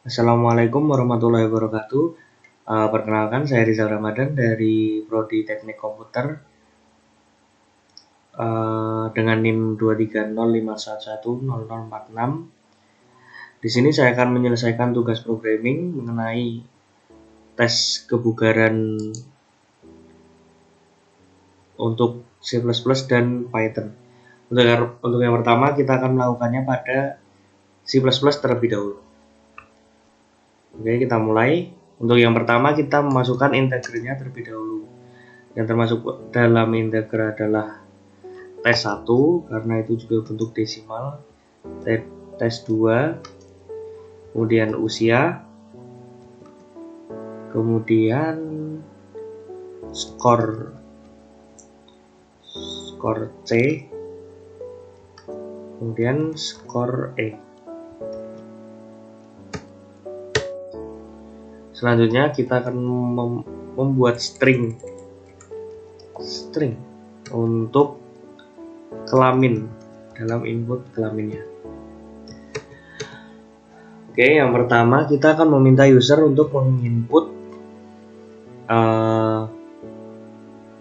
Assalamualaikum warahmatullahi wabarakatuh. Perkenalkan, saya Rizal Ramadan dari Prodi Teknik Komputer dengan NIM 230511046. Di sini saya akan menyelesaikan tugas programming mengenai tes kebugaran untuk C++ dan Python. Untuk yang pertama, kita akan melakukannya pada C++ terlebih dahulu. Oke, kita mulai. Untuk yang pertama, kita memasukkan integernya terlebih dahulu. Yang termasuk dalam integer adalah tes 1 karena itu juga bentuk desimal, tes 2, kemudian usia, kemudian skor C, kemudian skor E. Selanjutnya kita akan membuat string untuk kelamin dalam input kelaminnya. Oke, yang pertama kita akan meminta user untuk menginput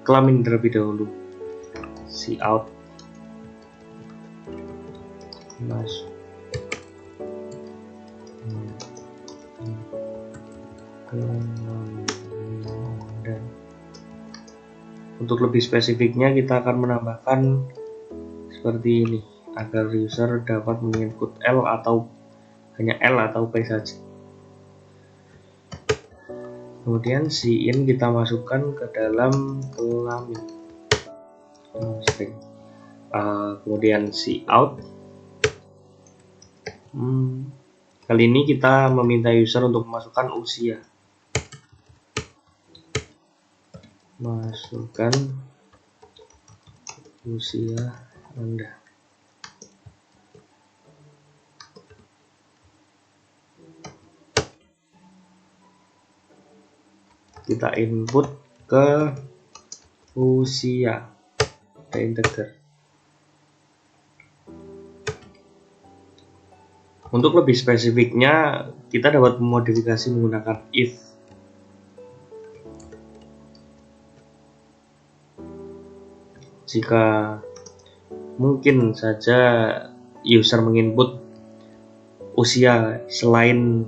kelamin terlebih dahulu. Cout dan untuk lebih spesifiknya kita akan menambahkan seperti ini agar user dapat menginput L atau hanya L atau P saja. Kemudian in kita masukkan ke dalam kelamin string. Kemudian out. Kali ini kita meminta user untuk memasukkan usia. Masukkan usia Anda. Kita input ke usia ke integer. Untuk lebih spesifiknya kita dapat memodifikasi menggunakan if. Jika mungkin saja user menginput usia selain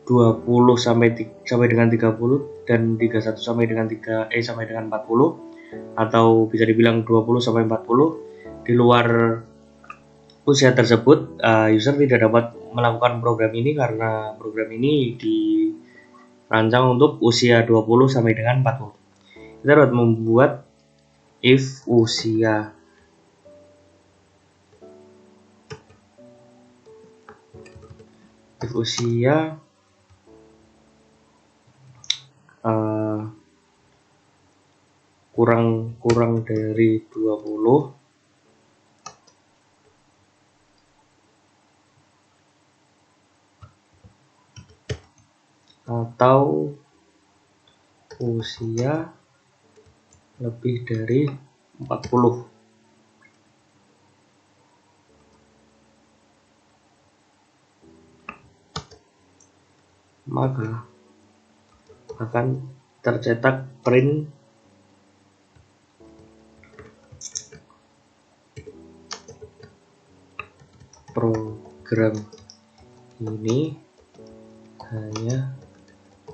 20 sampai dengan 30 dan 31 sampai dengan 40, atau bisa dibilang 20 sampai 40 di luar usia tersebut, user tidak dapat melakukan program ini karena program ini dirancang untuk usia 20 sampai dengan 40. Kita dapat membuat if usia kurang dari 20 atau usia lebih dari 40. Maka akan tercetak print program ini hanya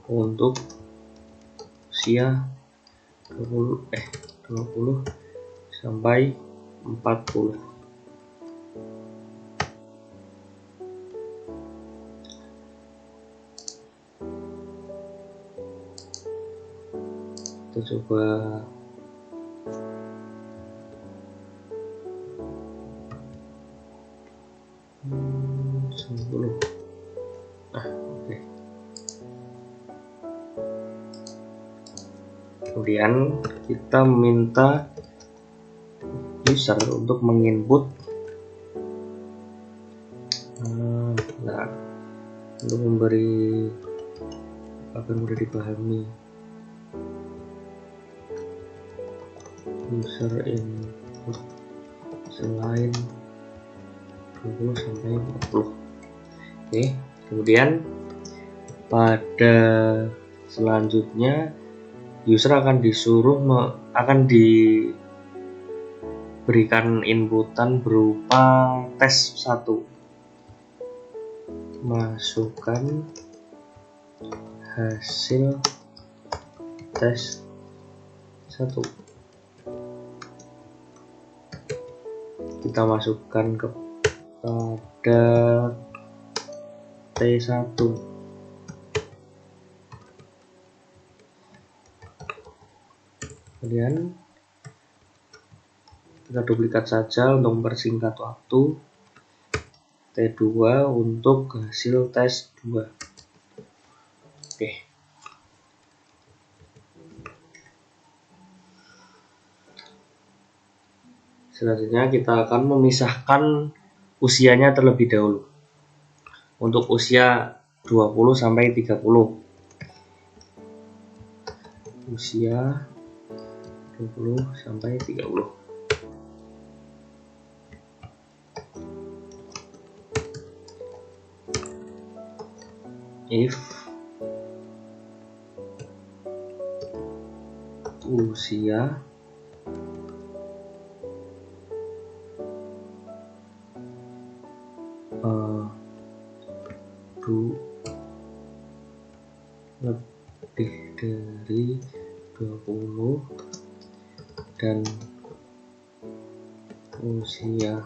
untuk usia 20 sampai 40. Kita coba oke. Kemudian kita minta user untuk menginput untuk memberi agar mudah dipahami, user input selain 20 sampai 40. Oke, kemudian pada selanjutnya user akan diberikan inputan berupa tes 1. Masukkan hasil tes 1. Kita masukkan kepada T1. Kemudian kita duplikat saja untuk mempersingkat waktu. T2 untuk hasil tes 2. Oke. Selanjutnya kita akan memisahkan usianya terlebih dahulu. Untuk usia 20 sampai 30. Usia 20 sampai 30. If usia lebih dari 20 dan usia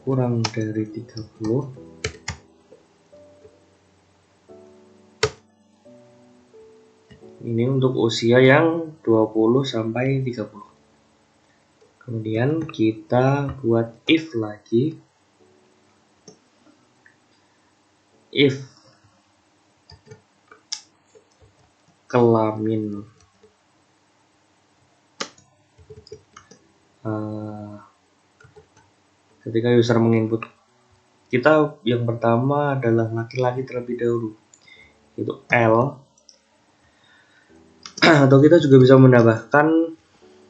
kurang dari 30, ini untuk usia yang 20 sampai 30. Kemudian kita buat if lagi. If kelamin ketika user menginput, kita yang pertama adalah laki-laki terlebih dahulu, itu L. Atau kita juga bisa menambahkan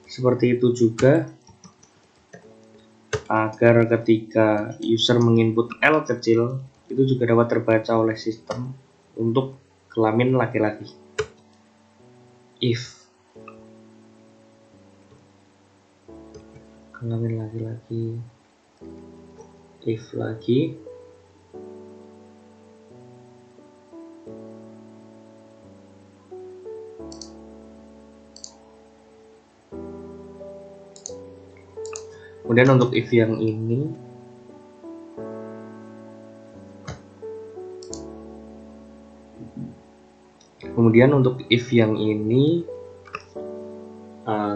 seperti itu juga, agar ketika user menginput L kecil itu juga dapat terbaca oleh sistem untuk kelamin laki-laki. If kelamin laki-laki, if lagi kemudian untuk if yang ini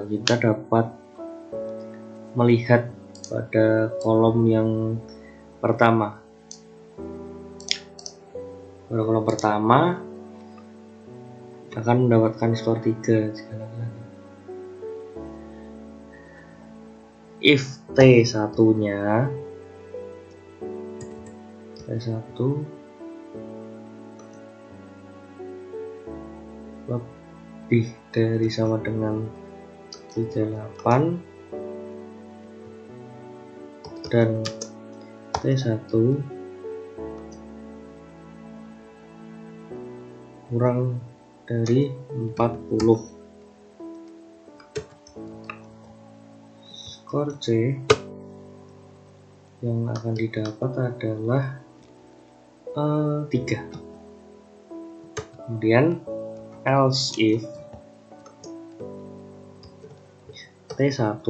kita dapat melihat pada kolom yang pertama. Pada kolom pertama akan mendapatkan skor 3 jika laki-laki. If T1 nya T1 lebih dari sama dengan 38 dan T1 kurang dari 40. Skor C yang akan didapat adalah 3. Kemudian else if T1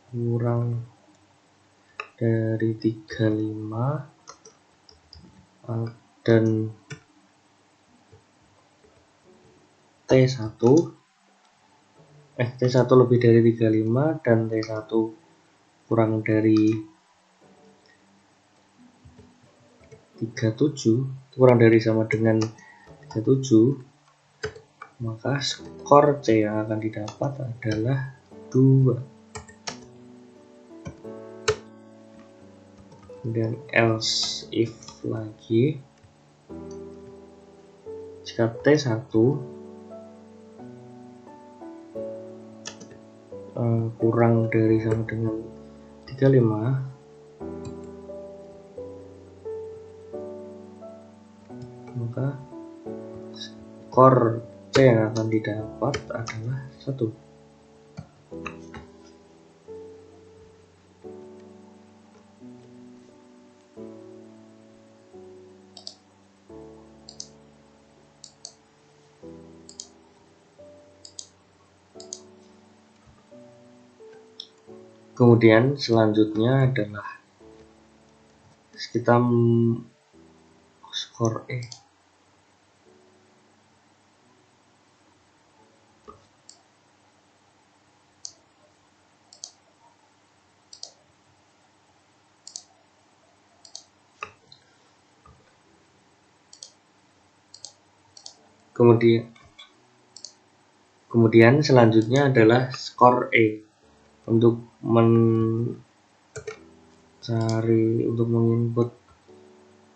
kurang dari 35 dan T1 lebih dari 35 dan T1 kurang dari 37, kurang dari sama dengan 37, maka skor C yang akan didapat adalah 2. Kemudian else if lagi, jika T1 kurang dari sama dengan 35 maka skor C yang akan didapat adalah 1. Kemudian selanjutnya adalah kita skor E. Kemudian selanjutnya adalah skor E. Untuk menginput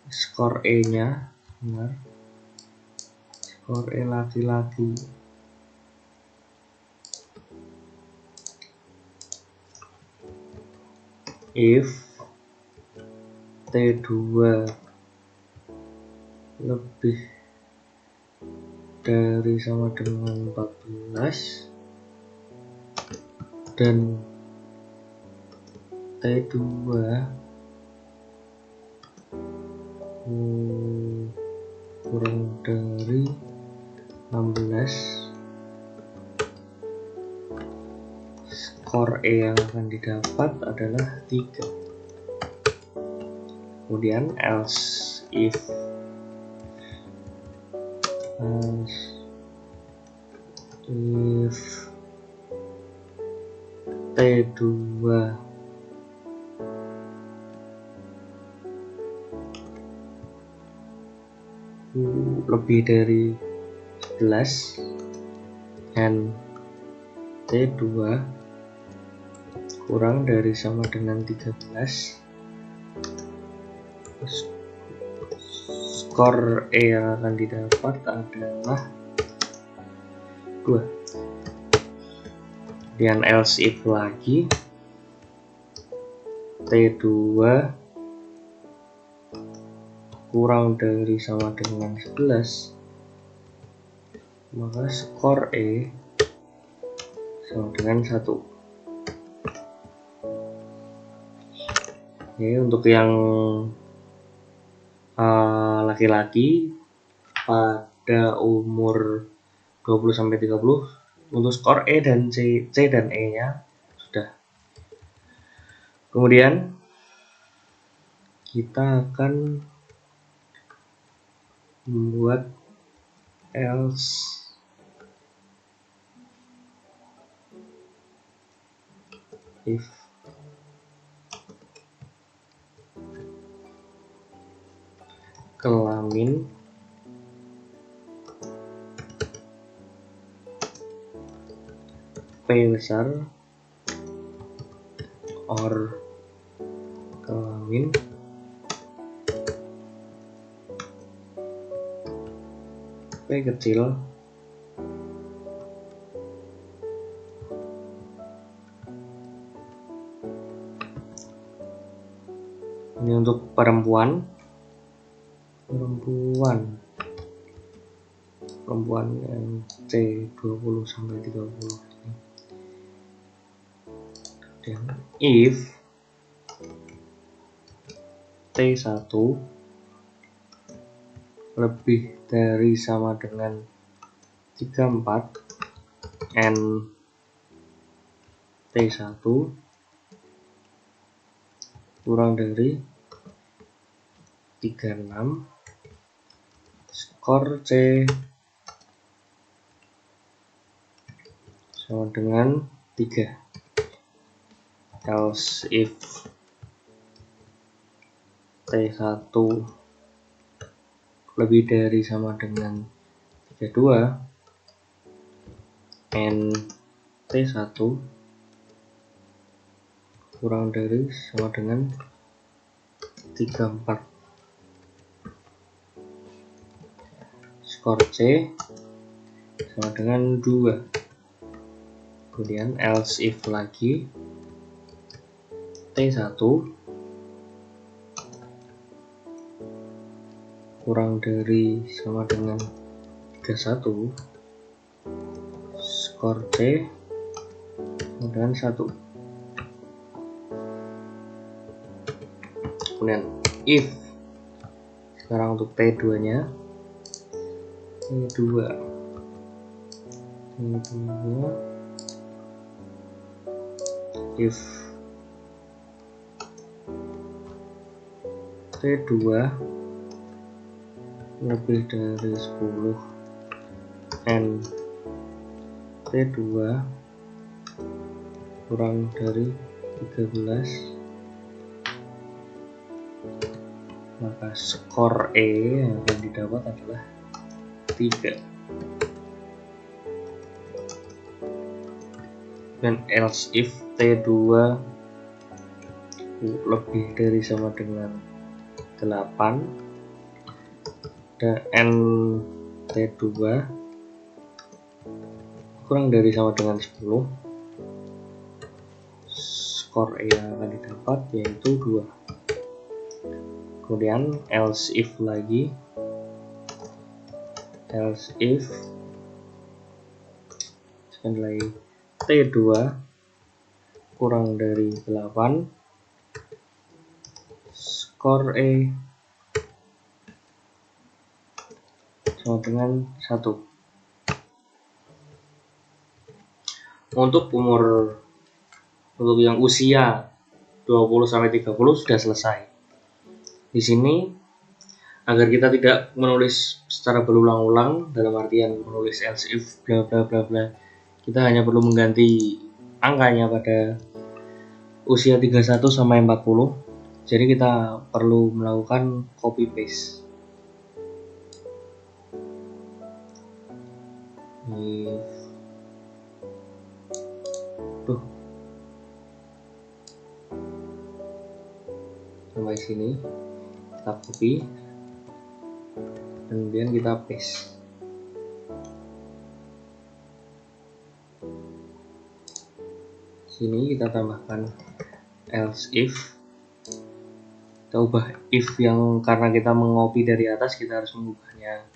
skor E nya, benar, skor E laki-laki. If T2 lebih dari sama dengan 14 dan T2 kurang dari 16, skor E yang akan didapat adalah 3. Kemudian else if T2 lebih dari 11 dan T2 kurang dari sama dengan 13, skor E yang akan didapat adalah 2. Kemudian else if lagi, T2 kurang dari sama dengan 11, maka skor E sama dengan 1. Oke, untuk yang laki-laki pada umur 20-30, untuk skor E dan C dan E nya sudah. Kemudian kita akan membuat else if kelamin P besar or kelamin P kecil ini untuk perempuan yang C 20-30. Dan if T1 lebih dari sama dengan 34 and T1 kurang dari 36, skor C sama dengan 3. Else if T1 lebih dari sama dengan 32 and T1 kurang dari sama dengan 34, skor C sama dengan 2. Kemudian else if lagi, T1 kurang dari sama dengan 31, skor C sama dengan 1. Kemudian if, sekarang untuk T2 nya, T2 if T2 lebih dari 10 and T2 kurang dari 13, maka skor E yang akan didapat adalah 3. Dan else if T2 lebih dari sama dengan 8 dan T2 kurang dari sama dengan 10, skor E yang akan didapat yaitu 2. Kemudian else if lagi, else if sekali lagi T2 kurang dari 8, skor E sama dengan 1. Untuk yang usia 20 sampai 30 sudah selesai. Di sini agar kita tidak menulis secara berulang-ulang, dalam artian menulis else if bla bla bla bla, kita hanya perlu mengganti angkanya pada usia 31 sampai 40. Jadi kita perlu melakukan copy paste. Sampai sini kita copy, kemudian kita paste. Sini kita tambahkan else if, kita ubah if yang karena kita mengopi dari atas, kita harus mengubahnya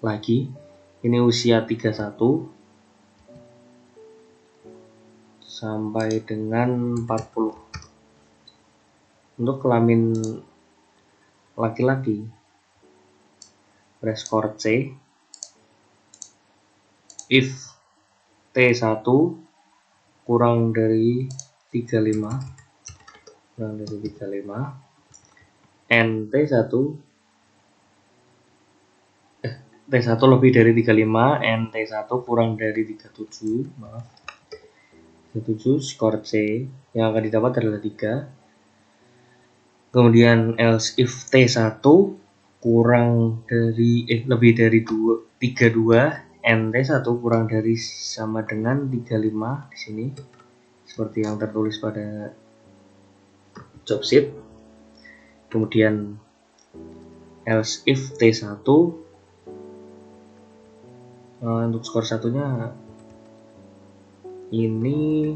lagi. Ini usia 31 sampai dengan 40. Untuk kelamin laki-laki pada skor C, if T1 kurang dari 35 and T1 lebih dari 35 and T1 kurang dari 37, skor C yang akan didapat adalah 3. Kemudian else if T1 kurang dari lebih dari 32 and T1 kurang dari sama dengan 35 di sini seperti yang tertulis pada job sheet. Kemudian else if T1 untuk skor satunya ini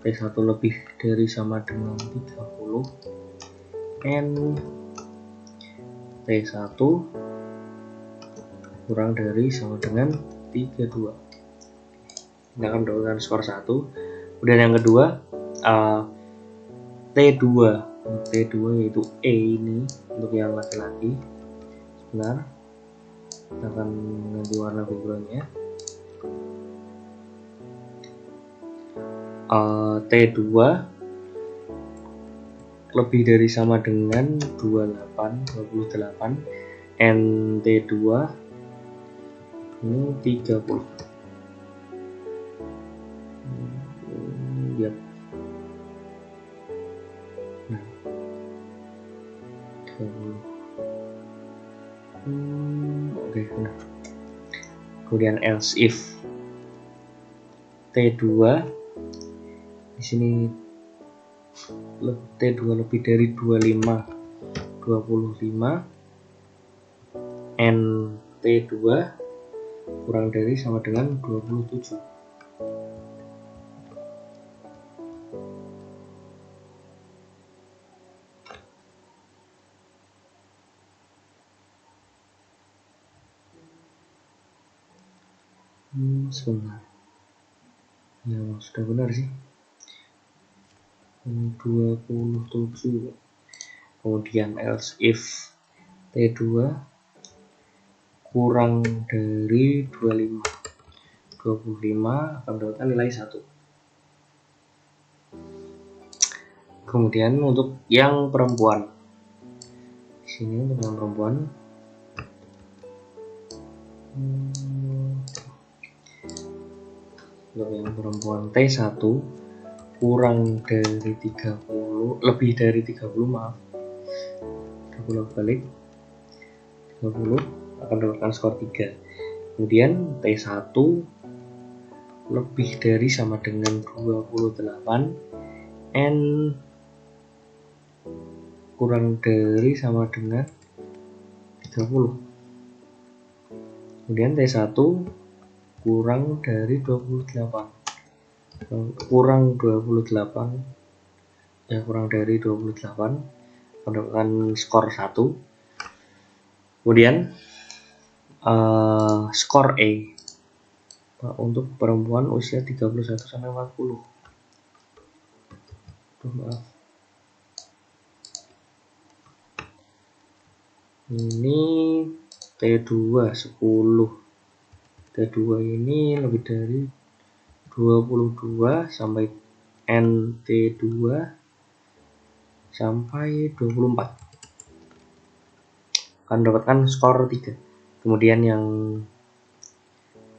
T1 lebih dari sama dengan 30 and T1 kurang dari sama dengan 32. Ini akan mendapatkan skor 1. Kemudian yang kedua T2 yaitu E ini untuk yang laki-laki. Sebentar, kita akan mengganti warna backgroundnya. T2 lebih dari sama dengan 28 and T2 ini 30. Yap. Nah, 30. Oke, nah. Kemudian else if T2 di sini T2 lebih dari 25 and T2 kurang dari sama dengan 27. Sebentar ya, sudah benar sih, 27. Kemudian else if T2 kurang dari 25 akan mendapatkan nilai 1. Kemudian untuk yang perempuan, di sini untuk yang perempuan T1 kurang dari 30, lebih dari 30, maaf, 30 balik 30 akan mendapatkan skor 3. Kemudian T1 lebih dari sama dengan 28 N kurang dari sama dengan 30. Kemudian T1 kurang dari 28 kurang dari 28 mendapatkan skor 1. Kemudian skor E untuk perempuan usia 31 sampai 40. Maaf. Ini T2 10. T2 ini lebih dari 22 sampai NT2 sampai 24 akan mendapatkan skor 3. Kemudian yang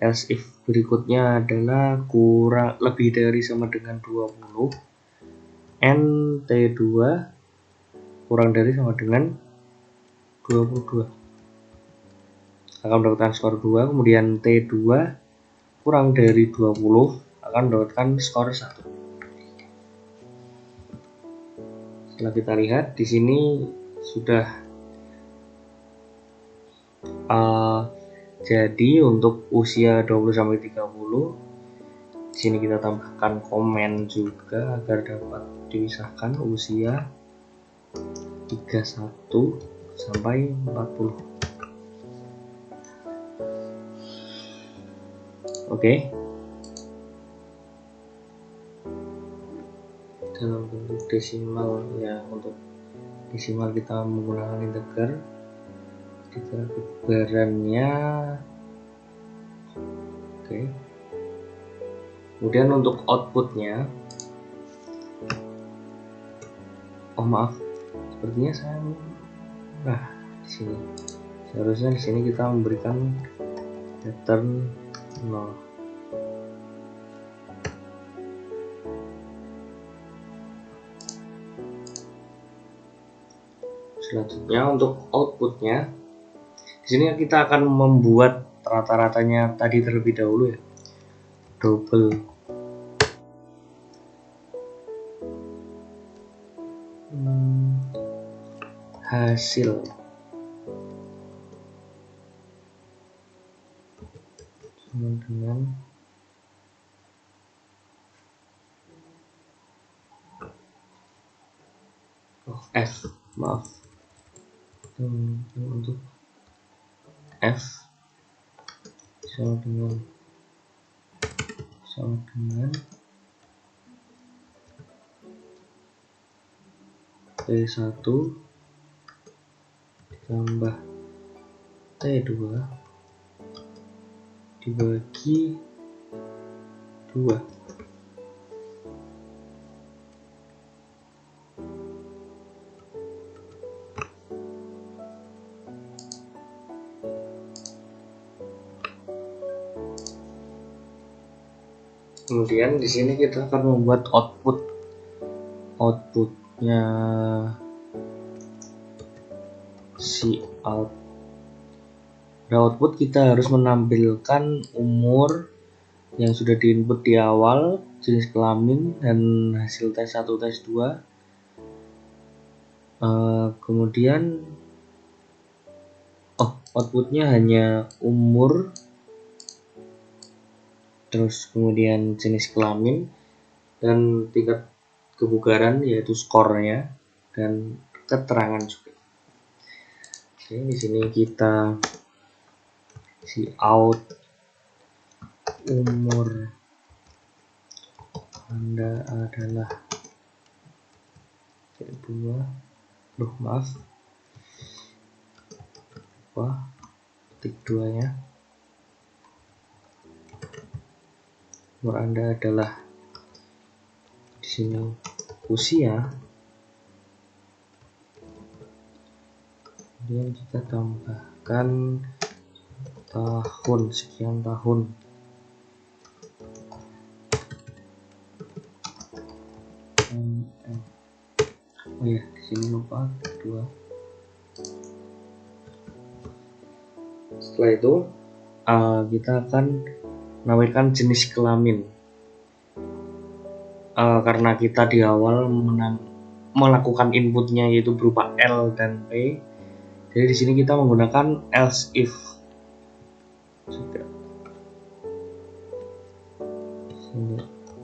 else if berikutnya adalah kurang lebih dari sama dengan 20 NT2 kurang dari sama dengan 22 akan mendapatkan skor 2. Kemudian T2 kurang dari 20 akan mendapatkan skor 1. Setelah kita lihat di sini sudah jadi untuk usia 20 sampai 30, di sini kita tambahkan komen juga agar dapat dipisahkan usia 31 sampai 40. Oke. Dalam bentuk desimal ya, untuk desimal kita menggunakan integer. Kita kebarannya oke. Kemudian untuk outputnya, maaf, sepertinya saya di sini seharusnya di sini kita memberikan pattern 0. Selanjutnya untuk outputnya, di sini kita akan membuat rata-ratanya tadi terlebih dahulu ya, double hasil sama dengan F, maaf, untuk F sama dengan T1 ditambah T2 dibagi 2. Kemudian di sini kita akan membuat outputnya si out. Pada output kita harus menampilkan umur yang sudah diinput di awal, jenis kelamin, dan hasil tes 1, tes 2. Kemudian outputnya hanya umur, terus kemudian jenis kelamin dan tingkat kebugaran yaitu skornya dan keterangan juga. Oke, di sini kita si out umur Anda adalah 2, maaf, titik 2 nya, umur Anda adalah di sini usia, kemudian kita tambahkan tahun, sekian tahun. Oh ya, di sini lupa 2. Setelah itu kita akan menawarkan jenis kelamin. Karena kita di awal melakukan inputnya yaitu berupa L dan P, jadi di sini kita menggunakan else if.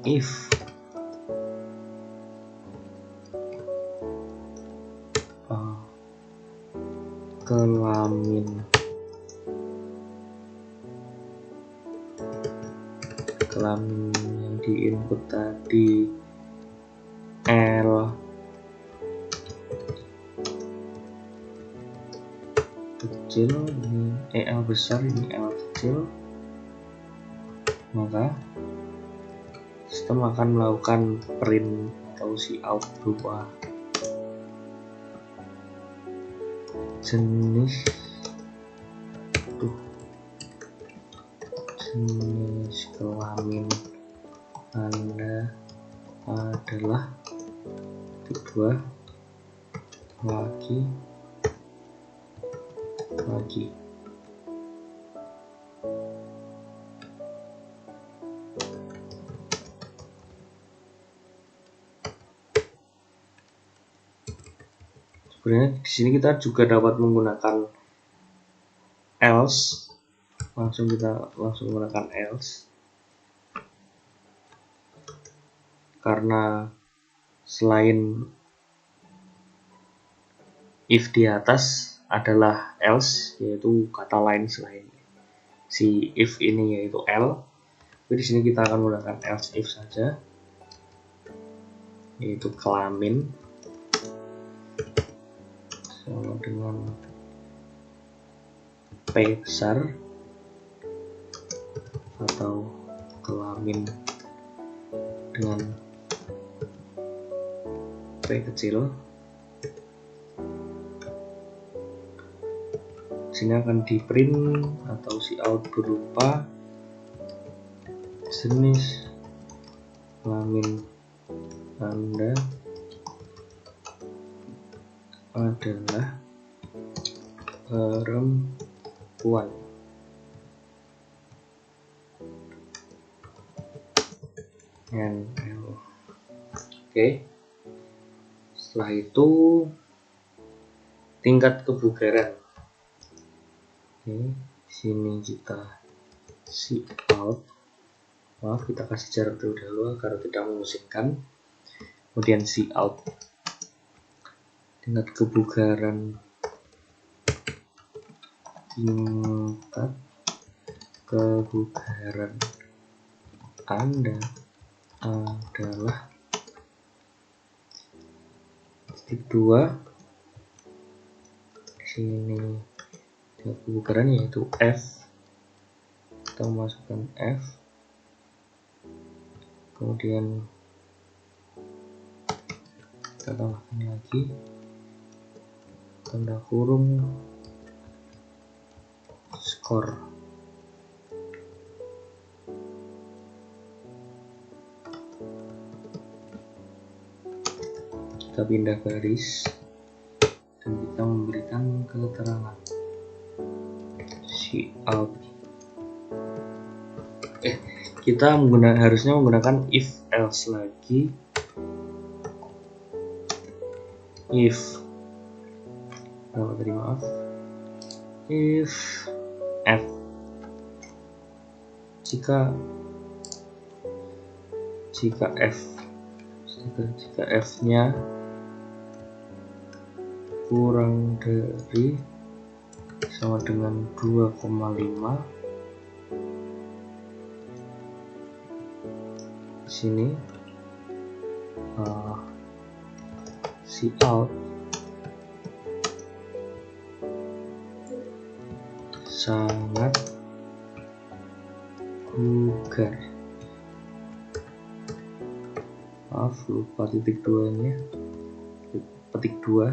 If kelamin yang diinput tadi L kecil, ini L besar, ini L kecil, maka sistem akan melakukan print atau cout berupa jenis kelamin Anda adalah 2 laki. Sebenarnya di sini kita juga dapat menggunakan else, kita langsung menggunakan else, karena selain if di atas adalah else, yaitu kata lain selain si if ini yaitu L. Jadi di sini kita akan menggunakan else if saja, yaitu kelamin sama dengan P besar atau kelamin dengan P kecil. Sini akan di print atau cout berupa jenis kelamin Anda adalah perempuan. Oke. Setelah itu tingkat kebugaran. Oke, sini kita cout. Maaf, kita kasih jarak terlebih dahulu agar tidak memusingkan. Kemudian cout. Tingkat kebugaran Anda adalah titik 2. Di sini tingkat kebugaran yaitu F. Kita masukkan F. Kemudian kita tambahkan lagi tanda kurung skor. Kita pindah baris dan kita memberikan keterangan cout. Kita harusnya menggunakan if else lagi. If F, jika F-nya kurang dari sama dengan 2,5, di sini cout sangat vulgar. Maaf, lupa titik 2 nya, petik 2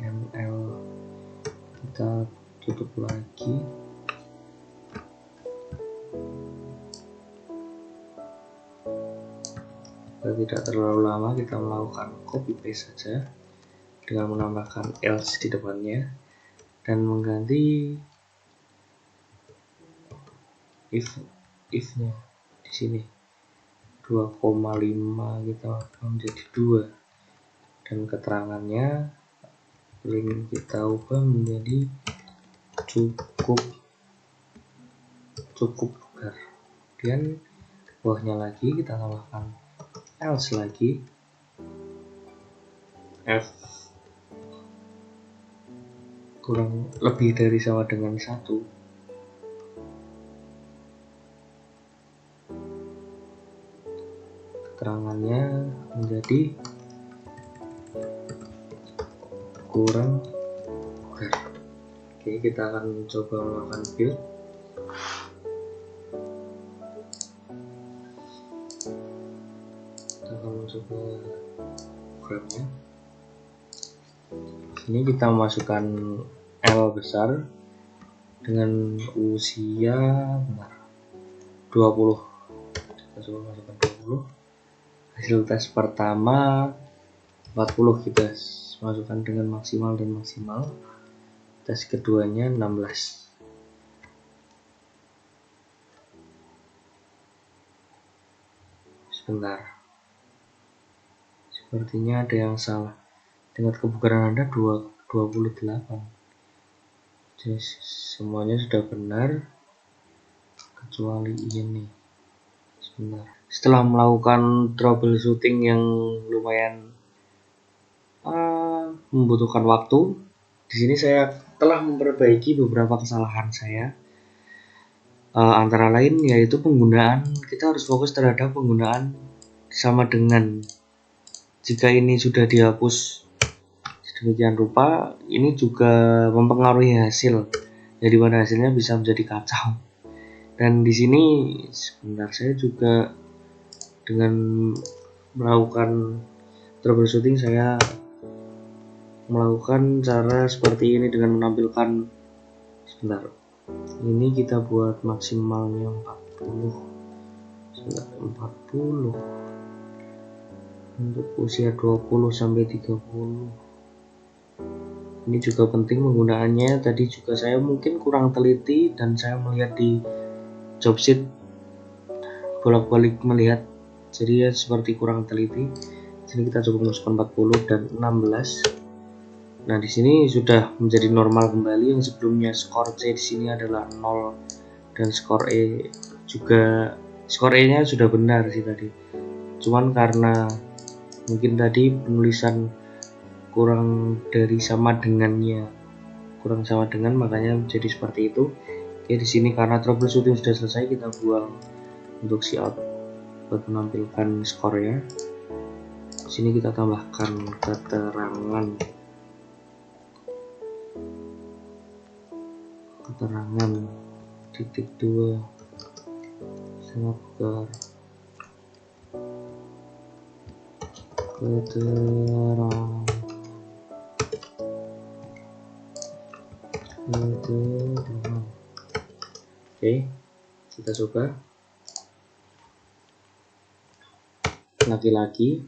ml, kita tutup lagi. Agar tidak terlalu lama, kita melakukan copy paste saja dengan menambahkan else di depannya dan mengganti if-nya di sini 2,5 kita menjadi 2 dan keterangannya link kita ubah menjadi cukup vulgar. Kemudian bawahnya lagi kita tambahkan else lagi, f kurang lebih dari sama dengan 1. Keterangannya menjadi kurang vulgar. Oke, kita akan coba melakukan build. Kita akan mencoba programnya. Ini kita masukkan L besar dengan usia 20. Kita coba masukkan 20. Hasil tes pertama 40, kita masukkan dengan maksimal dan maksimal. Tes keduanya 16. Sebentar, sepertinya ada yang salah. Tingkat kebugaran Anda 28. Jadi semuanya sudah benar kecuali ini. Sebentar. Setelah melakukan troubleshooting yang lumayan membutuhkan waktu, di sini saya telah memperbaiki beberapa kesalahan saya. Antara lain yaitu penggunaan, kita harus fokus terhadap penggunaan sama dengan. Jika ini sudah dihapus sedemikian rupa, ini juga mempengaruhi hasil, jadi mana hasilnya bisa menjadi kacau. Dan di sini sebentar, saya juga dengan melakukan troubleshooting, saya melakukan cara seperti ini dengan menampilkan, sebentar, ini kita buat maksimalnya 40 untuk usia 20 sampai 30. Ini juga penting penggunaannya. Tadi juga saya mungkin kurang teliti dan saya melihat di job sheet, bolak-balik melihat, jadi ya seperti kurang teliti. Sini kita coba masukkan 40 dan 16. Nah, di sini sudah menjadi normal kembali. Yang sebelumnya skor C di sini adalah 0 dan skor E juga, skor E-nya sudah benar sih tadi. Cuman karena mungkin tadi penulisan kurang dari sama dengannya, kurang sama dengan, makanya menjadi seperti itu. Oke, di sini karena troubleshooting sudah selesai, kita buang untuk cout buat menampilkan skornya. Di sini kita tambahkan keterangan titik 2 sangat vulgar. Keterangan. Oke, kita coba laki-laki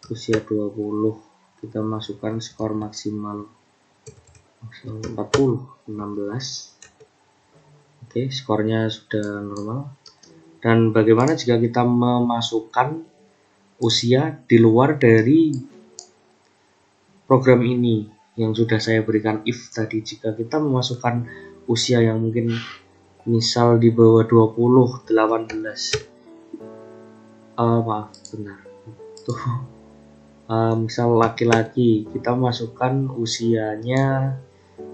usia 20, kita masukkan skor maksimal 40, 16. Oke, skornya sudah normal. Dan bagaimana jika kita memasukkan usia di luar dari program ini yang sudah saya berikan if tadi? Jika kita memasukkan usia yang mungkin misal di bawah 20, 18, maaf, benar tuh, misal laki-laki, kita masukkan usianya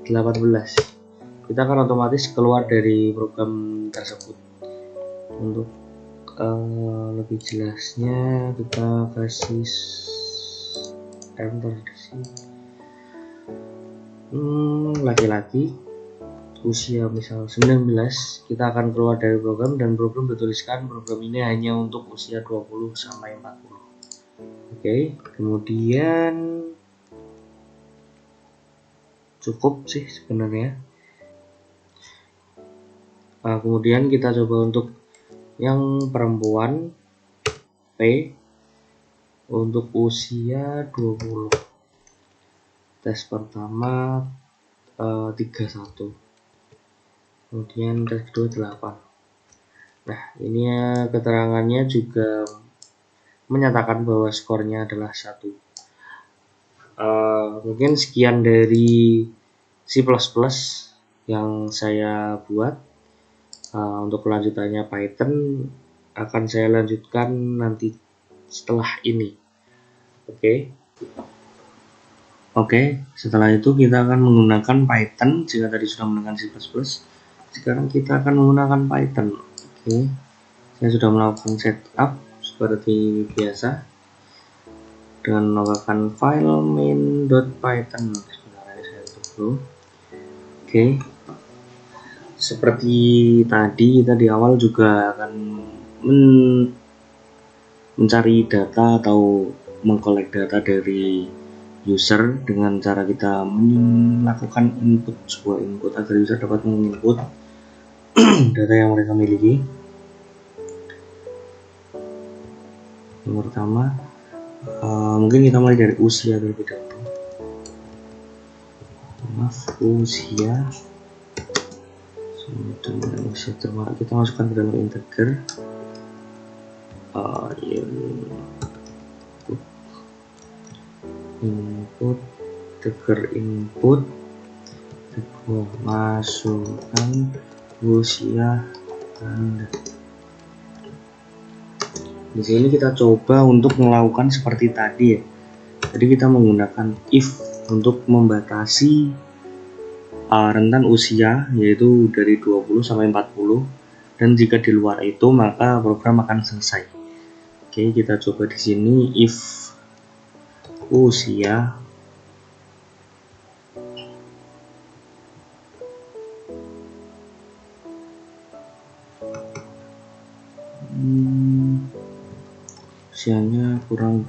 18, kita akan otomatis keluar dari program tersebut. Untuk lebih jelasnya kita kasih enter di sini. Laki-laki usia misal 19, kita akan keluar dari program dan program bertuliskan program ini hanya untuk usia 20 sampai 40. Oke, kemudian cukup sih sebenarnya. Kemudian kita coba untuk yang perempuan P untuk usia 20. Tes pertama 31. Kemudian tes kedua 8. Nah, ini keterangannya juga menyatakan bahwa skornya adalah 1. Mungkin sekian dari C++ yang saya buat. Untuk kelanjutannya Python akan saya lanjutkan nanti setelah ini. Oke, setelah itu kita akan menggunakan Python. Jika tadi sudah menggunakan C++, sekarang kita akan menggunakan Python. Oke, saya sudah melakukan setup seperti biasa dengan menambahkan file main.python. Sebenarnya saya tutup dulu. Oke, seperti tadi kita di awal juga akan mencari data atau mengkolek data dari user dengan cara kita melakukan input sebuah input agar user dapat menginput data yang mereka miliki. Yang pertama, mungkin kita mulai dari usia terlebih dahulu. Usia termasuk kita masukkan ke dalam integer. Input integer input, kedua masukkan usia Anda. Di sini kita coba untuk melakukan seperti tadi ya. Jadi kita menggunakan if untuk membatasi rentan usia, yaitu dari 20 sampai 40, dan jika di luar itu maka program akan selesai. Oke, kita coba di sini if usia usianya kurang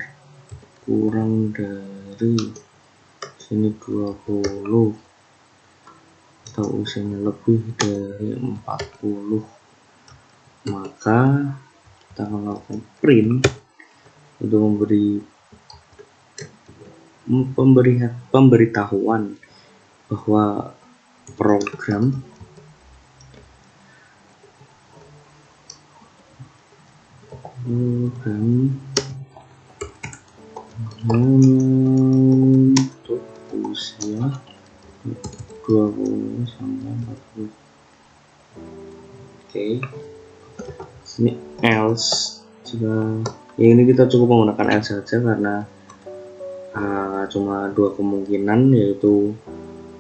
dari sini 20 atau usianya lebih dari 40, maka kita akan melakukan print untuk pemberitahuan bahwa program untuk usia 20 sampai 40. Oke, ini else. Jika ini kita cukup menggunakan else saja karena cuma dua kemungkinan, yaitu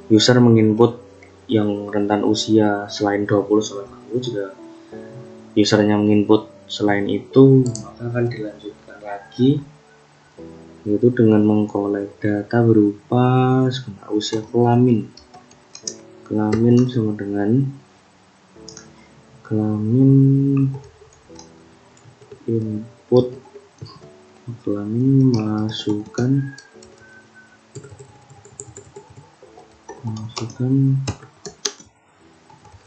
user menginput yang rentan usia selain 20 sampai 40. Jika usernya menginput selain itu, maka akan dilanjutkan lagi, yaitu dengan mengkolek data berupa usia kelamin sama dengan kelamin input, kelamin masukkan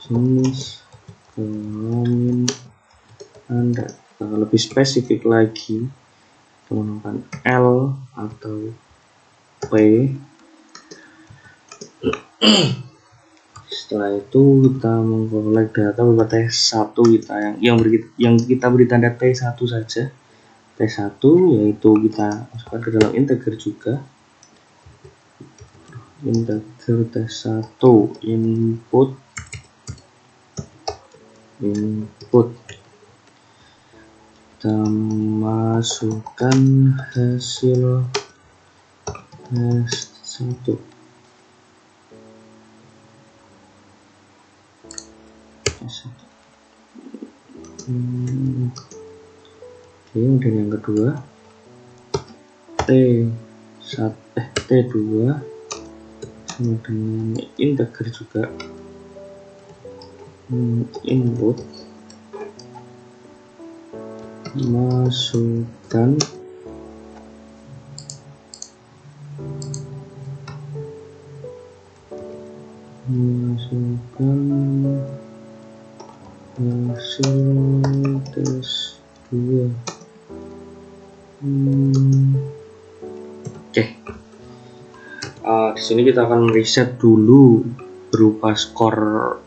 jenis kelamin Anda. Lebih spesifik lagi menggunakan L atau P. Setelah itu kita mengkolek data berupa T1 yang kita beri tanda T1 saja. T1 yaitu kita masukkan ke dalam integer juga. Integer T1 input kita masukkan hasil T1. Oke, kemudian yang kedua T2 sama dengan integer juga, input masukkan hasil tes 2. Oke. Di sini kita akan reset dulu berupa skor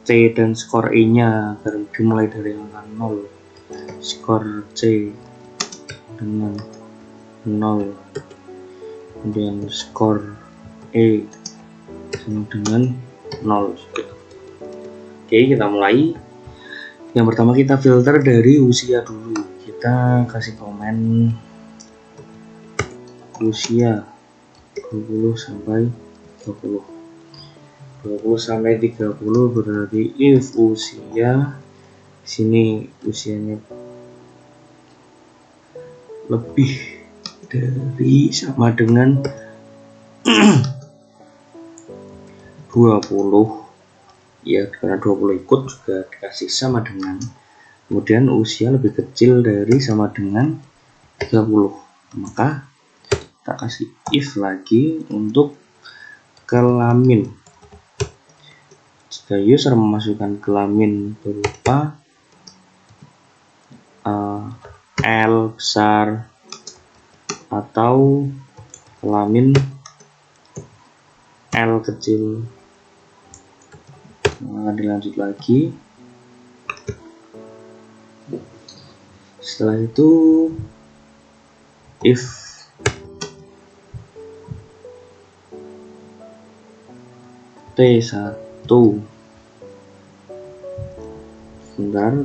C dan skor E nya dimulai dari angka 0. Skor C dengan 0, kemudian skor E sama dengan 0. Oke, kita mulai. Yang pertama kita filter dari usia dulu. Kita kasih komen usia 20 sampai 30. 20 sampai 30 berarti if usia sini usianya lebih dari sama dengan 20, ya karena 20 ikut juga dikasih sama dengan, kemudian usia lebih kecil dari sama dengan 30, maka kita kasih if lagi untuk kelamin. Jika user memasukkan kelamin berupa L besar atau kelamin L kecil, maka dilanjut lagi. Setelah itu if T1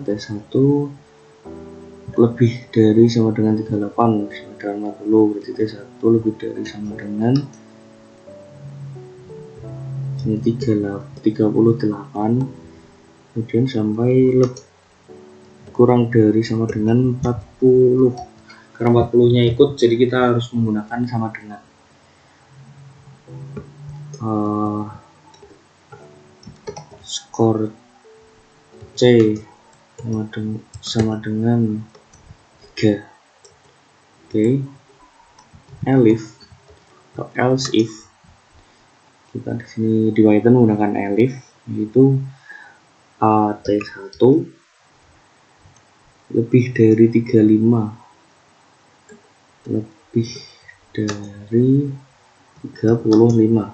T1 lebih dari sama dengan 38 sama dengan 40, berarti T1 lebih dari sama dengan ini 38, kemudian sampai kurang dari sama dengan 40. Karena 40 nya ikut, jadi kita harus menggunakan sama dengan skor C sama dengan 3. Oke, elif atau else if, kita di sini di Python menggunakan elif, yaitu T1 lebih dari 35, lebih dari 35,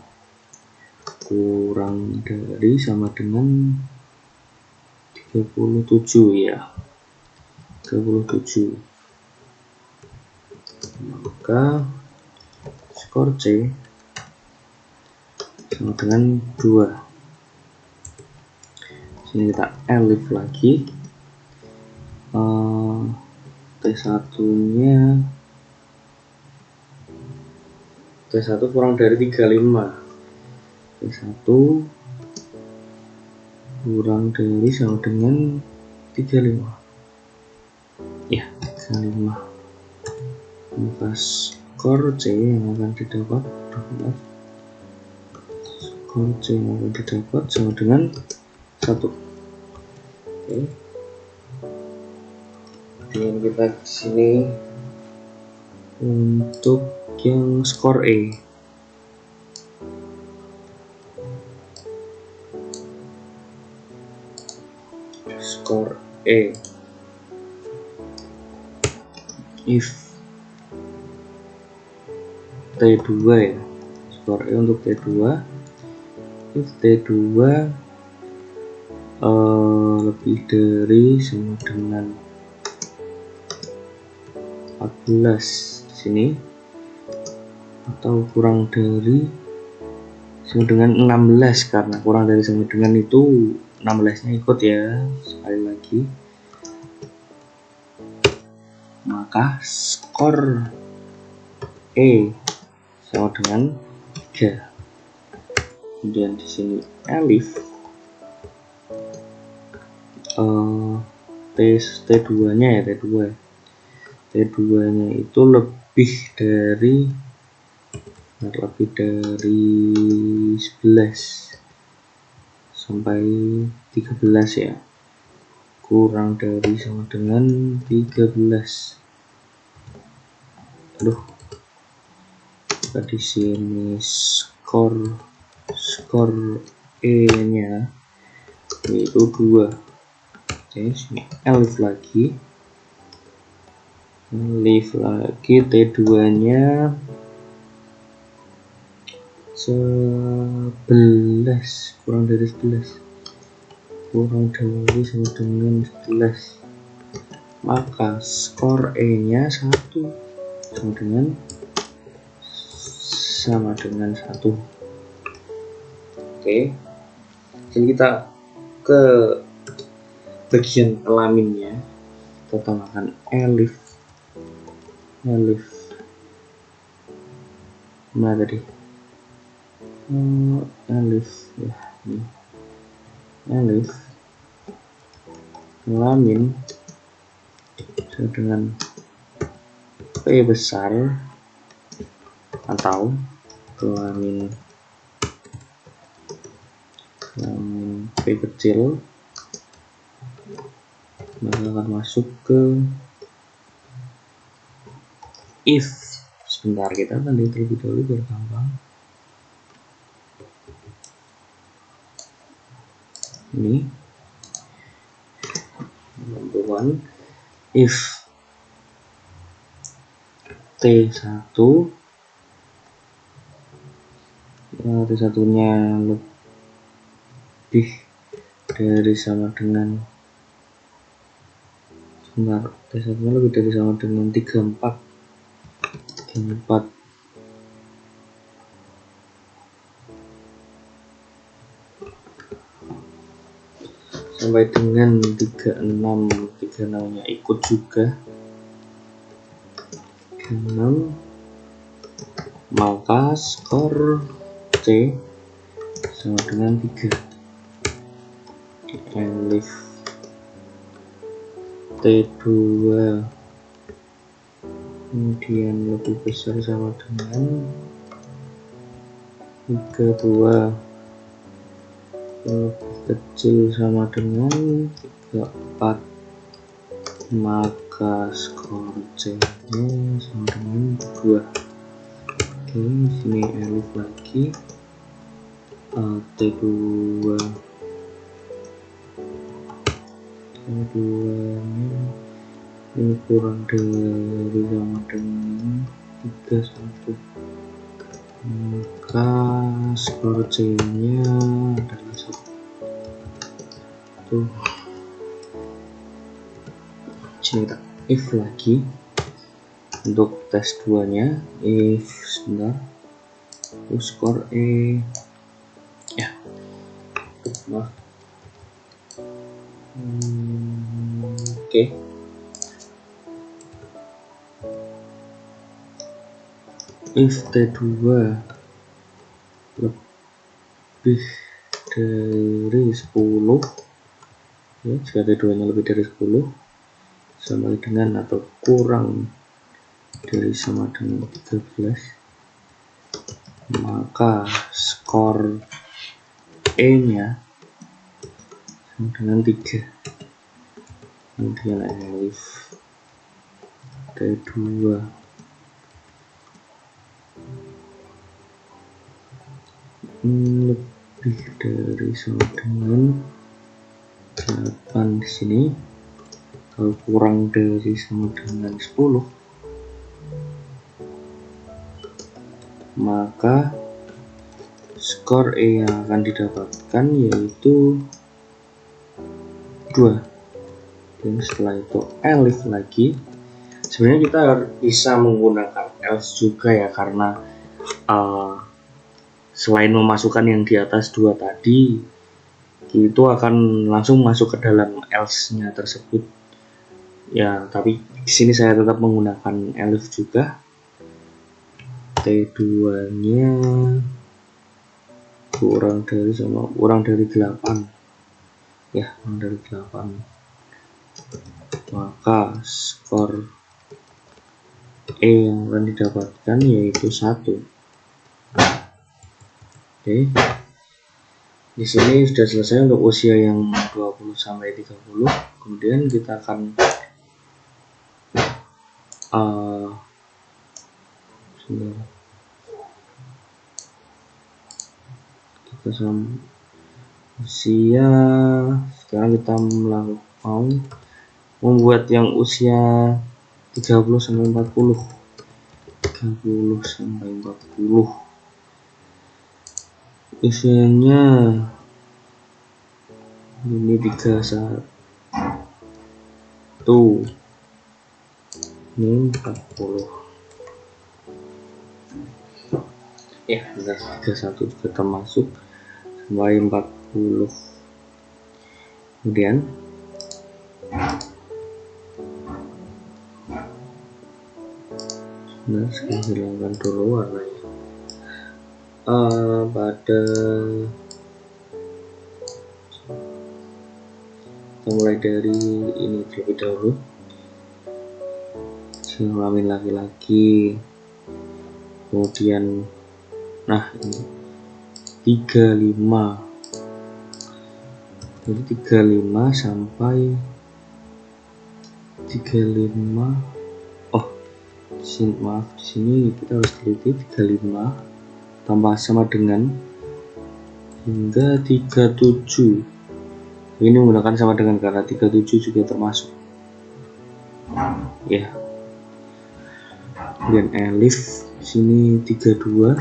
kurang dari sama dengan 37, ya 37, maka skor C sama dengan 2. Sini kita elif lagi, T1 kurang dari 35, T1 kurang dari sama dengan 35, ya 35, maka skor C yang akan didapat sama dengan 1. Oke, kemudian kita di sini untuk yang skor E, if T2, ya skor E untuk T2, if T2 lebih dari sama dengan 14 di sini, atau kurang dari sama dengan 16, karena kurang dari sama dengan itu 16 nya ikut, ya sekali lagi, maka skor E sama dengan 3. Kemudian di sini elif T2 nya ya, T2 nya itu lebih dari 11 sampai 13 ya, kurang dari sama dengan 13. Aduh, di sini skor E nya itu 2. Oke, sini elif lagi T2 nya 11, kurang dari sama dengan 11, maka skor E nya 1 sama dengan 1. Oke, jadi kita ke bagian kelaminnya, kita tambahkan elif mana tadi, elif ya, ini elif kelamin sama dengan P besar atau kelamin P kecil, maka akan masuk ke if. Sebentar, kita akan terlebih dahulu biar gampang. Ini number 1, if T1 nya lebih dari sama dengan T1 nya lebih dari sama dengan 34 sampai dengan 36 nya ikut juga 36, maka skor C sama dengan 3. Elif T2 kemudian lebih besar sama dengan 32, lebih kecil sama dengan 34, maka skor C nya sama dengan 2. Oke, sini elif lagi T2 nya ini kurang dari sama dengan 31, maka skor C nya adalah 1. Sini kita if lagi untuk tes 2 nya, if sebentar, skor E ya, maaf. Oke. If T2 lebih dari 10 ya, jika T2 nya lebih dari 10 sama dengan atau kurang dari sama dengan 13, maka skor E nya sama dengan 3. Kemudian elif T2 lebih dari sama dengan 8 di sini, kalau kurang dari sama dengan 10, maka skor E yang akan didapatkan yaitu 2. Dan setelah itu elif lagi. Sebenarnya kita bisa menggunakan else juga ya, karena selain memasukkan yang di atas 2 tadi, itu akan langsung masuk ke dalam else nya tersebut ya, tapi di sini saya tetap menggunakan elif juga. T2 nya kurang dari 8 ya, kurang dari 8, maka skor E yang akan didapatkan yaitu 1. Oke. Di sini sudah selesai untuk usia yang 20 sampai 30. Kemudian kita akan usia, sekarang kita mau membuat yang usia 30 sampai 40. 30 sampai 40. Usianya ini 31. Ini 40. Ya, benar, 31 juga termasuk sampai 40. Kemudian saya hilangkan dulu warnanya. Pada kita mulai dari ini terlebih dahulu. Kelamin laki-laki, kemudian nah ini 35, jadi 35 sampai 35. Maaf, di sini kita harus teliti 35 tambah sama dengan hingga 37. Ini menggunakan sama dengan karena 37 juga termasuk ya. Kemudian elif di sini 32,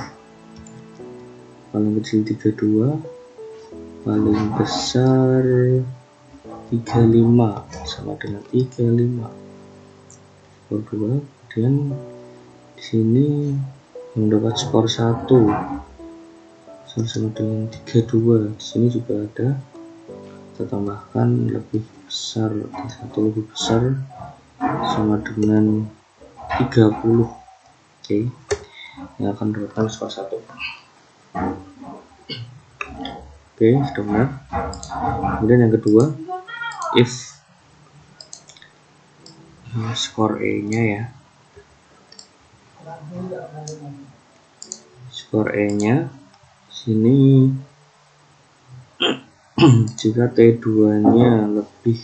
paling kecil 32, paling besar 35 sama dengan 35 skor 2. Kemudian di sini yang dapat skor 1 sama dengan 32. Di sini juga ada, kita tambahkan lebih besar, 1 lebih besar sama dengan 30. Oke, yang akan mendapatkan skor 1. Oke, sudah benar. Kemudian yang kedua, if skor E nya ya, skor E nya sini jika T2 nya lebih,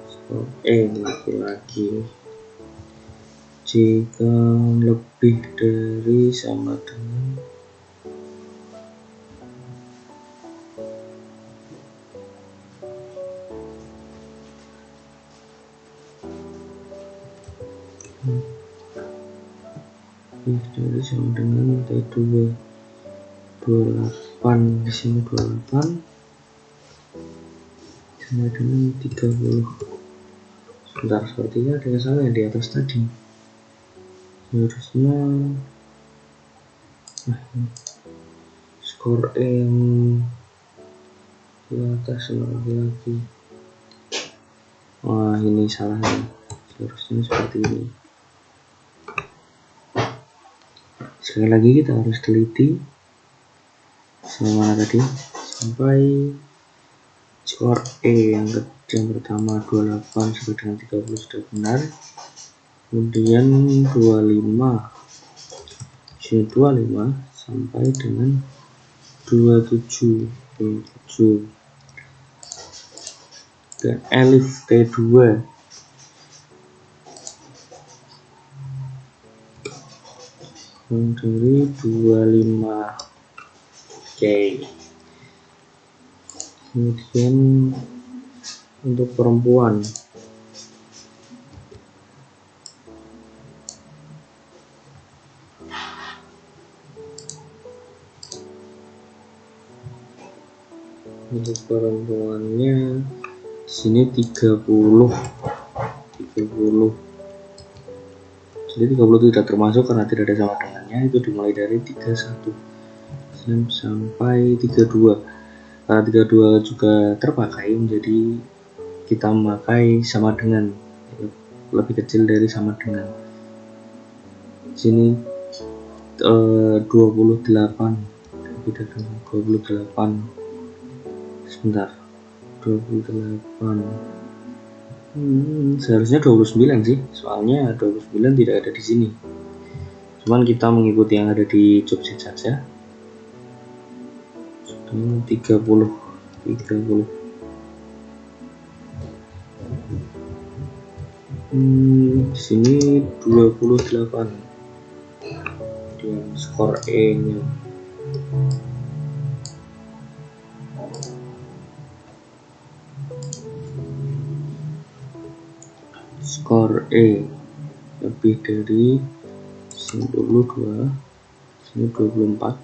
skor E laki-laki jika lebih dari sama dengan dari sama dengan T2 28. Di sini 28 sama dengan 30. Sebentar, sepertinya ada yang salah yang di atas tadi. Harusnya skor E yang di atas lagi. Wah, ini salah ya. Seharusnya seperti ini. Sekali lagi kita harus teliti selama tadi sampai skor E yang pertama 28 sampai dengan 30 sudah benar. Kemudian 25 sini 25 sampai dengan 27. Dan elif T2 dari 25. Oke. Kemudian untuk perempuan perempuannya di sini 30. Jadi 30 tidak termasuk karena tidak ada sama dengannya, itu dimulai dari 31 sampai 32. Karena 32 juga terpakai, jadi kita memakai sama dengan, lebih kecil dari sama dengan. Di sini 28, lebih dari 28. Sebentar, 28. Seharusnya 29 sih, soalnya 29 tidak ada di sini. Cuman kita mengikuti yang ada di job sheet saja. 30. Di sini 28. Dia skor E-nya. Skor E lebih dari sini 22, sini 24,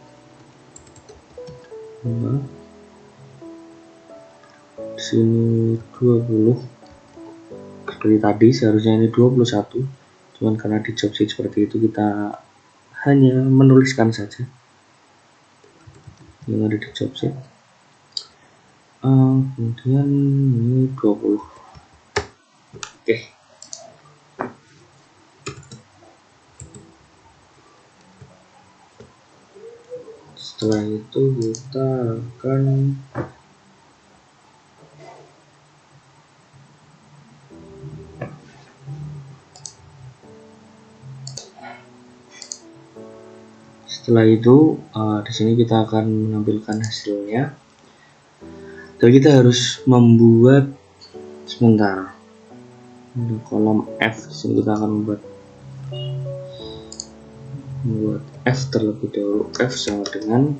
sini 20. Seperti tadi seharusnya ini 21, cuman karena di job sheet seperti itu kita hanya menuliskan saja yang ada di job sheet. Kemudian ini 20. Oke. Setelah itu kita akan di sini kita akan menampilkan hasilnya. Dan kita harus membuat sebentar. Di kolom F, di sini kita akan membuat F terlebih dahulu. F sama dengan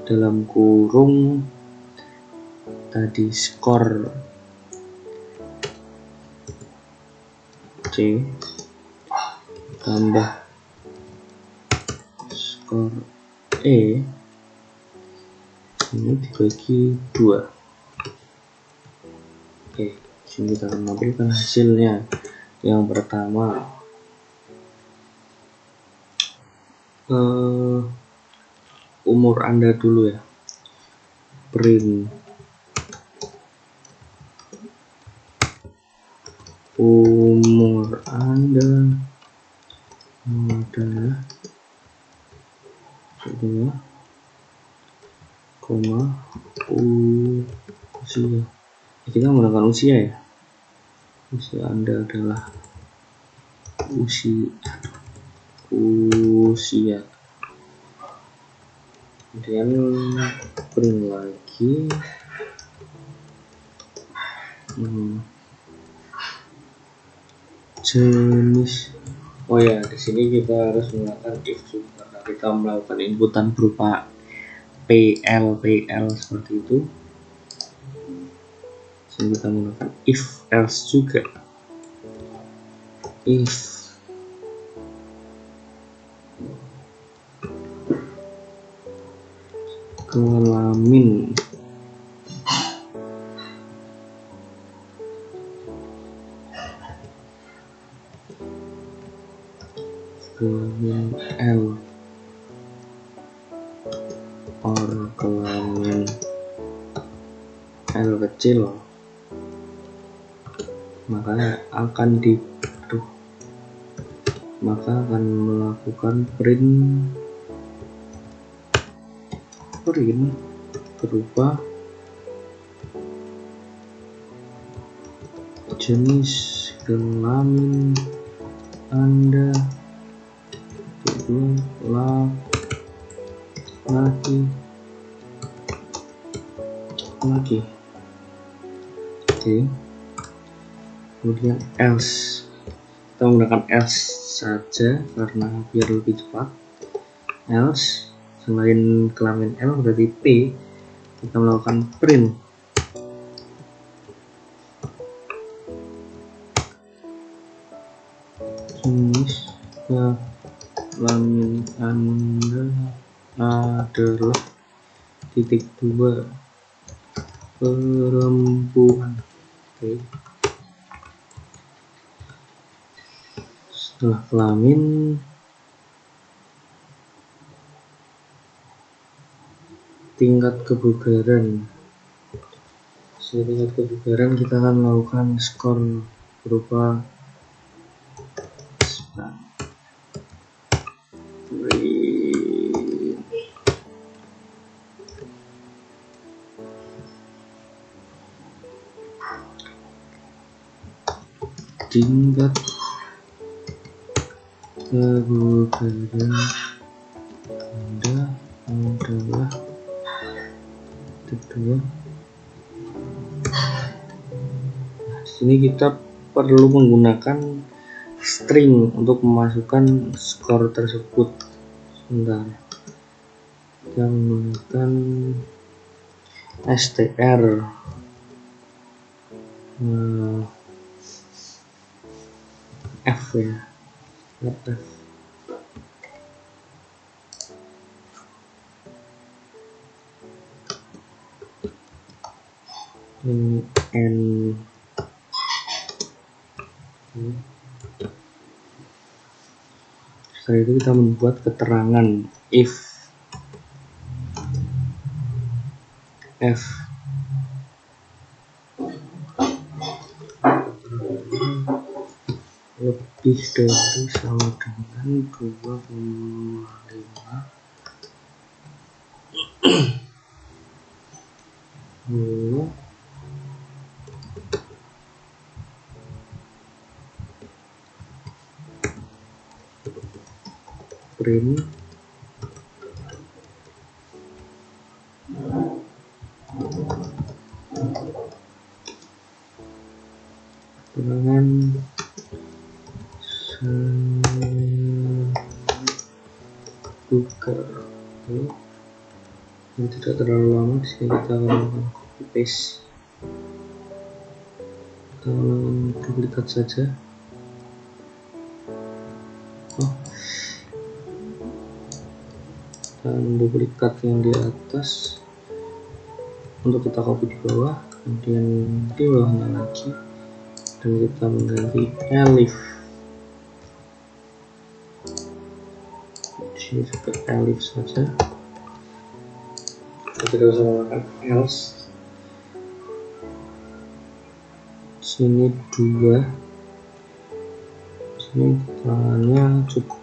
dalam kurung tadi skor C tambah skor E ini dibagi 2. Oke, sini kita akan menampilkan hasilnya. Yang pertama umur Anda dulu ya, print umur Anda adalah usia. Kita menggunakan usia ya. Usia Anda adalah usia. Kemudian print lagi jenis. Oh ya, di sini kita harus menggunakan if juga karena kita melakukan inputan berupa PL seperti itu. Sini kita menggunakan if else juga. If kelamin L or kelamin L kecil, maka akan melakukan print berupa jenis kelamin Anda laki. Oke. Kemudian else, kita menggunakan else saja karena biar lebih cepat. Else selain kelamin L berarti P, kita melakukan print jenis kelamin Anda adalah titik 2 perempuan. Oke. Setelah kelamin tingkat kebugaran. Tingkat kebugaran kita akan melakukan skor berupa tingkat kebugaran Anda adalah kedua. Sini kita perlu menggunakan string untuk memasukkan skor tersebut. Sebentar, kita menggunakan str f ya, f. Ini n. Setelah itu kita membuat keterangan if f lebih dari sama dengan 2,5 print keterangan buka. Ini tidak terlalu lama. Di sini kita akan melakukan copy paste, kita melakukan duplikat saja. Dan duplikat yang di atas untuk kita copy di bawah, kemudian di bawahnya lagi, dan kita mengganti elif. Di sini juga elif saja, kita tidak usah menggunakan else. Sini 2, sini keterangannya cukup.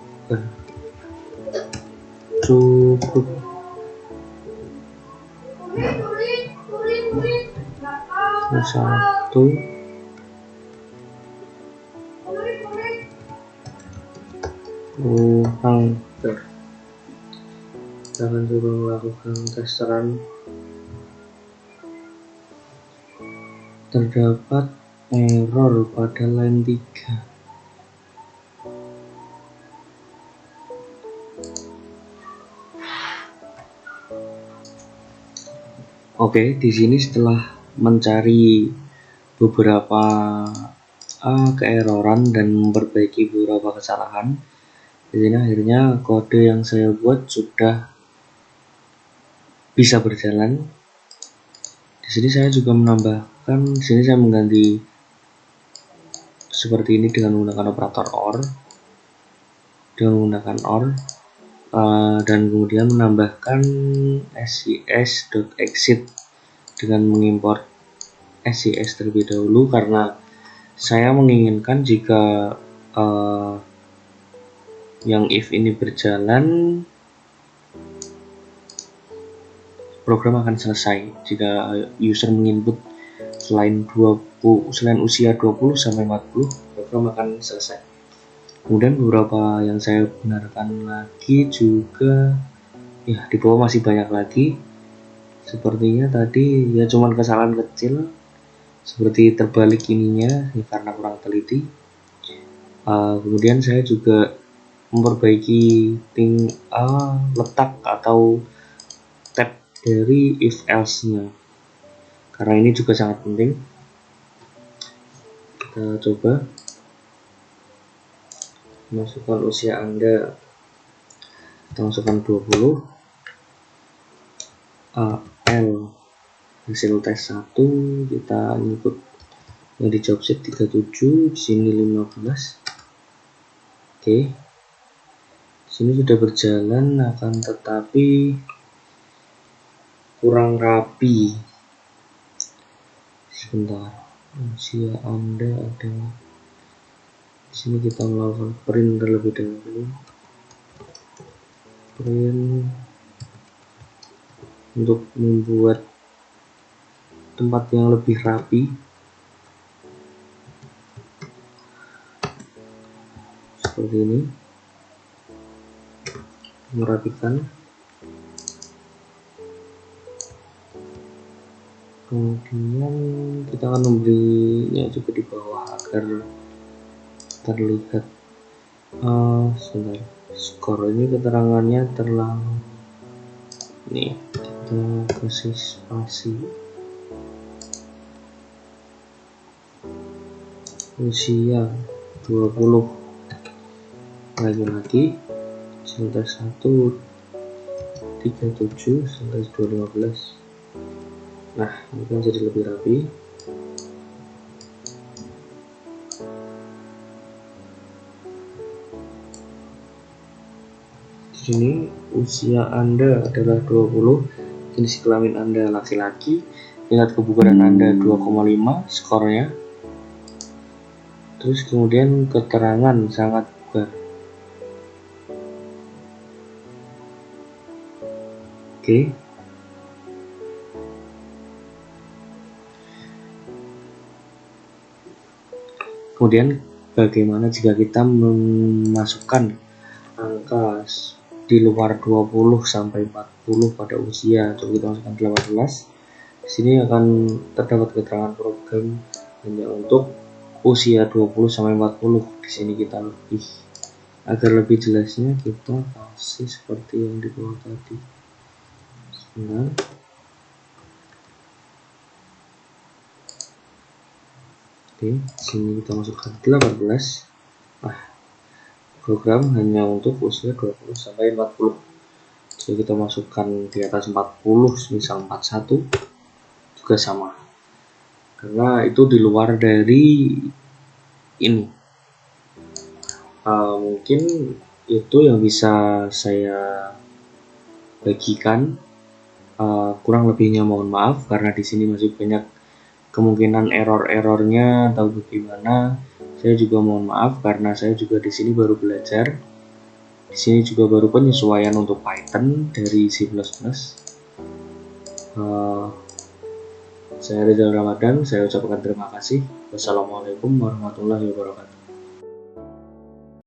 Satu hampir. Kita akan coba melakukan tes run. Terdapat error pada line 3. Oke, di sini setelah mencari beberapa keeroran dan memperbaiki beberapa kesalahan, di sini akhirnya kode yang saya buat sudah bisa berjalan. Di sini saya juga menambahkan, di sini saya mengganti seperti ini dengan menggunakan operator OR, dan kemudian menambahkan scs.exit dengan mengimport scs terlebih dahulu, karena saya menginginkan jika yang if ini berjalan, program akan selesai. Jika user menginput selain usia 20 sampai 40, program akan selesai. Kemudian beberapa yang saya benarkan lagi juga, ya di bawah masih banyak lagi. Sepertinya tadi ya cuman kesalahan kecil seperti terbalik ininya ya, karena kurang teliti. Kemudian saya juga memperbaiki letak atau tab dari if else nya, karena ini juga sangat penting. Kita coba masukkan usia Anda, kita masukkan 20, L hasil tes 1, kita input yang di jobset 37, di sini 15. Oke, di sini sudah berjalan, akan tetapi kurang rapi. Sebentar, usia Anda adalah, di sini kita melakukan print terlebih dahulu, print untuk membuat tempat yang lebih rapi. seperti ini, merapikan. Kemudian kita akan memberinya juga di bawah agar terlihat. Sebentar, skor ini keterangannya terlalu, nih kita kasih spasi, usia 20, lagi-lagi 1937 1915. Nah, ini kan jadi lebih rapi. Di sini usia Anda adalah 20, jenis kelamin Anda laki-laki, tingkat kebugaran Anda 2,5 skornya. Terus kemudian keterangan sangat bugar. Oke. Kemudian bagaimana jika kita memasukkan angka di luar 20 sampai 40 pada usia? Coba kita masukkan 18. Di sini akan terdapat keterangan program hanya untuk usia 20 sampai 40. Di sini kita agar lebih jelasnya kita kasih seperti yang di bawah tadi. Sebentar. Oke, sini kita masukkan 18. Nah, program hanya untuk usia 20 sampai 40. Jadi kita masukkan di atas 40, misal 41 juga sama. Karena itu di luar dari ini. Mungkin itu yang bisa saya bagikan. Kurang lebihnya mohon maaf karena di sini masih banyak kemungkinan error-errornya atau bagaimana. Saya juga mohon maaf karena saya juga di sini baru belajar. Di sini juga baru penyesuaian untuk Python dari C++. Saya Rizal Ramadan, saya ucapkan terima kasih. Wassalamualaikum warahmatullahi wabarakatuh.